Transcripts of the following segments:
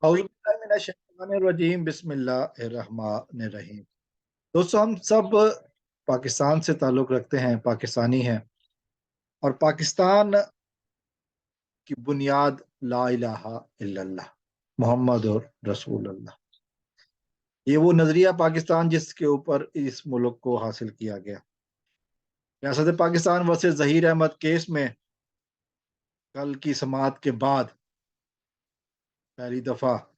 औज़ुबिल्लाहिमिनश्शैतानिर्रजीम बिस्मिल्लाहिर्रहमानिर्रहीम। दोस्तों, हम सब पाकिस्तान से ताल्लुक़ रखते हैं, पाकिस्तानी हैं, और पाकिस्तान की बुनियाद ला इलाहा इल्लल्लाह मुहम्मदुर रसूलुल्लाह। ये वो नज़रिया पाकिस्तान जिसके ऊपर इस मुल्क को हासिल किया गया। रियासत पाकिस्तान वर्सेस ज़हीर अहमद केस में कल की समाअत के बाद पहली दफ़ा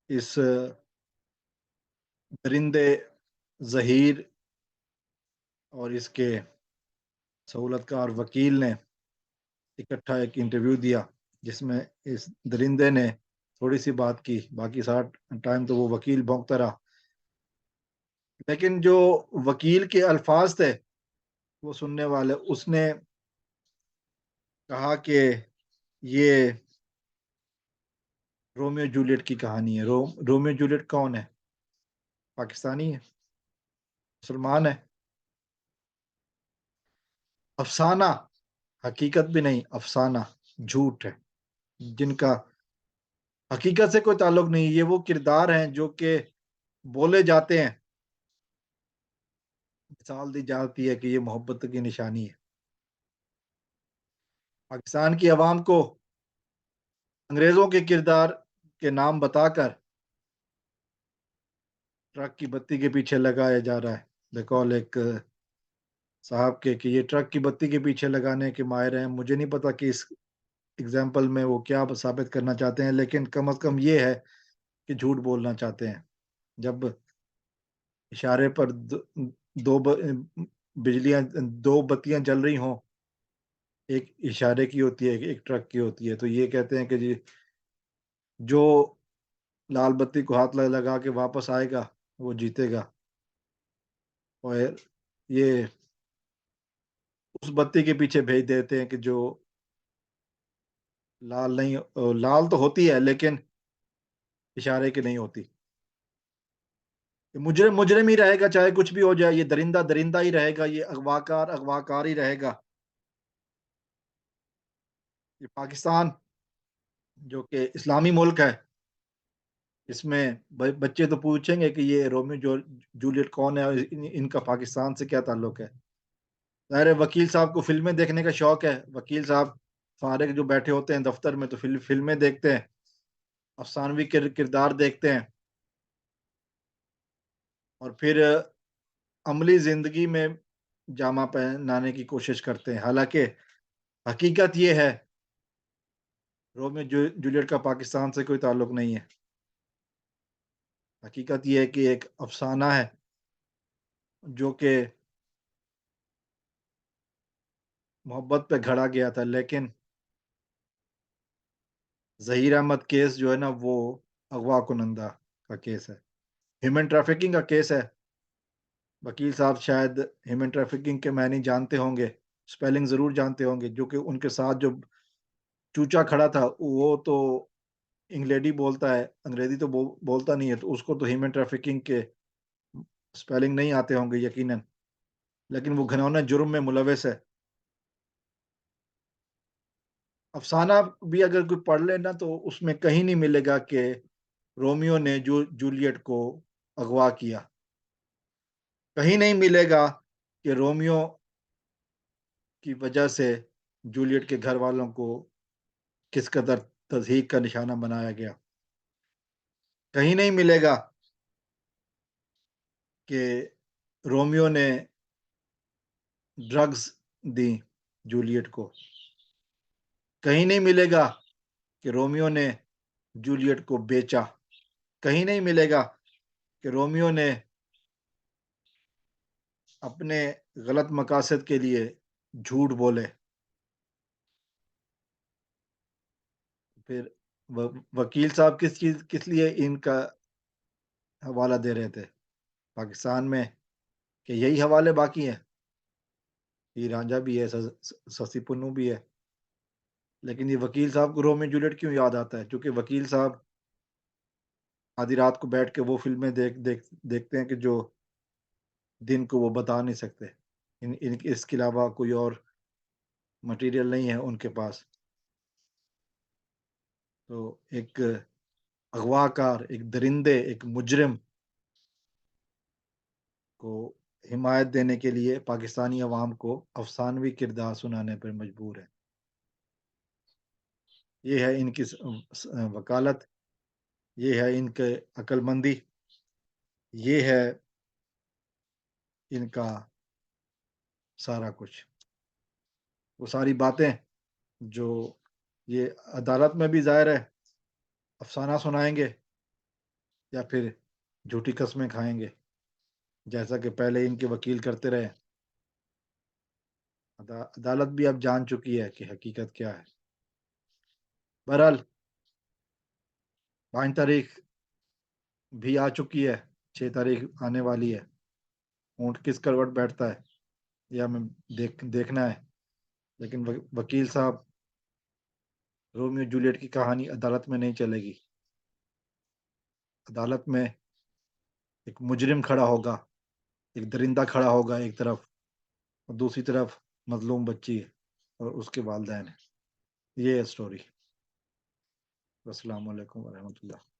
इस दरिंदे ज़हीर और इसके सहूलतकार वकील ने इकट्ठा एक इंटरव्यू दिया, जिसमें इस दरिंदे ने थोड़ी सी बात की, बाकी सारा टाइम तो वो वकील भौंकता रहा। लेकिन जो वकील के अल्फाज थे वो सुनने वाले, उसने कहा कि ये रोमियो जूलियट की कहानी है। रोमियो जूलियट कौन है? पाकिस्तानी है, मुसलमान है, अफसाना, हकीकत भी नहीं, अफसाना, झूठ है, जिनका हकीकत से कोई ताल्लुक नहीं। ये वो किरदार हैं जो कि बोले जाते हैं, मिसाल दी जाती है कि ये मोहब्बत की निशानी है। पाकिस्तान की आवाम को अंग्रेजों के किरदार के नाम बताकर ट्रक की बत्ती के पीछे लगाया जा रहा है। बेकौल एक साहब के कि ये ट्रक की बत्ती के पीछे लगाने के माहिर हैं। मुझे नहीं पता कि इस एग्जाम्पल में वो क्या साबित करना चाहते हैं, लेकिन कम अज कम ये है कि झूठ बोलना चाहते हैं। जब इशारे पर दो बिजलियां, दो बत्तियां जल रही हों, एक इशारे की होती है, एक ट्रक की होती है, तो ये कहते हैं कि जी जो लाल बत्ती को हाथ लगा के वापस आएगा वो जीतेगा। और ये उस बत्ती के पीछे भेज देते हैं कि जो लाल नहीं, लाल तो होती है लेकिन इशारे की नहीं होती। मुजरिम मुजरिम ही रहेगा, चाहे कुछ भी हो जाए। ये दरिंदा दरिंदा ही रहेगा, ये अगवाकार अगवाकार ही रहेगा। ये पाकिस्तान जो कि इस्लामी मुल्क है, इसमें बच्चे तो पूछेंगे कि ये रोमियो जूलियट कौन है और इनका पाकिस्तान से क्या ताल्लुक है। ज़ाहिर है वकील साहब को फ़िल्में देखने का शौक है। वकील साहब फारिग जो बैठे होते हैं दफ्तर में, तो फ़िल्में देखते हैं, अफ़सानवी किरदार देखते हैं, और फिर अमली ज़िंदगी में जामा पहनाने की कोशिश करते हैं। हालाँकि हकीकत ये है, रोमियो जूलियट का पाकिस्तान से कोई ताल्लुक नहीं है। हकीकत ये है कि एक अफ़साना है जो कि मोहब्बत पे गढ़ा गया था, लेकिन ज़हीर अहमद केस जो है ना, वो अगवा कुनंदा का केस है, ह्यूमन ट्रैफिकिंग का केस है। वकील साहब शायद ह्यूमन ट्रैफिकिंग के मायने जानते होंगे, स्पेलिंग ज़रूर जानते होंगे, जो कि उनके साथ जो चूचा खड़ा था वो तो इंग्लैंडी बोलता है, अंग्रेज़ी तो बोलता नहीं है, तो उसको तो ह्यूमन ट्रैफिकिंग के स्पेलिंग नहीं आते होंगे यकीनन, लेकिन वो घिनौने जुर्म में मुलविस है। अफ़साना भी अगर कोई पढ़ ले ना, तो उसमें कहीं नहीं मिलेगा कि रोमियो ने जूलियट को अगवा किया। कहीं नहीं मिलेगा कि रोमियो की वजह से जूलियट के घर वालों को किस कदर तज़हीक का निशाना बनाया गया। कहीं नहीं मिलेगा कि रोमियो ने ड्रग्स दी जूलियट को। कहीं नहीं मिलेगा कि रोमियो ने जूलियट को बेचा। कहीं नहीं मिलेगा कि रोमियो ने अपने गलत मकासद के लिए झूठ बोले। फिर वकील साहब किस लिए इनका हवाला दे रहे थे पाकिस्तान में, कि यही हवाले बाकी हैं। ये रांझा भी है, ससी पुन्नू भी है। लेकिन ये वकील साहब को रोमियो जूलियट क्यों याद आता है? क्योंकि वकील साहब आधी रात को बैठ के वो फिल्में देखते हैं कि जो दिन को वो बता नहीं सकते। इसके अलावा कोई और मटेरियल नहीं है उनके पास। तो एक अगवाकार, एक दरिंदे, एक मुजरिम को हिमायत देने के लिए पाकिस्तानी अवाम को अफ़सानवी किरदार सुनाने पर मजबूर है। ये है इनकी वकालत, ये है इनके अक्लमंदी, ये है इनका सारा कुछ। वो सारी बातें जो ये अदालत में भी ज़ाहिर है अफ़साना सुनाएँगे या फिर झूठी कस्में खाएँगे, जैसा कि पहले इनके वकील करते रहे। अदालत भी अब जान चुकी है कि हकीकत क्या है। बहरहाल 5 तारीख भी आ चुकी है, 6 तारीख आने वाली है। ऊँट किस करवट बैठता है, ये हमें देखना है। लेकिन वकील साहब, रोमियो जूलियट की कहानी अदालत में नहीं चलेगी। अदालत में एक मुजरिम खड़ा होगा, एक दरिंदा खड़ा होगा एक तरफ, और दूसरी तरफ मज़लूम बच्ची है और उसके वालिदैन हैं। ये है स्टोरी। अस्सलाम वालेकुम व रहमतुल्लाह।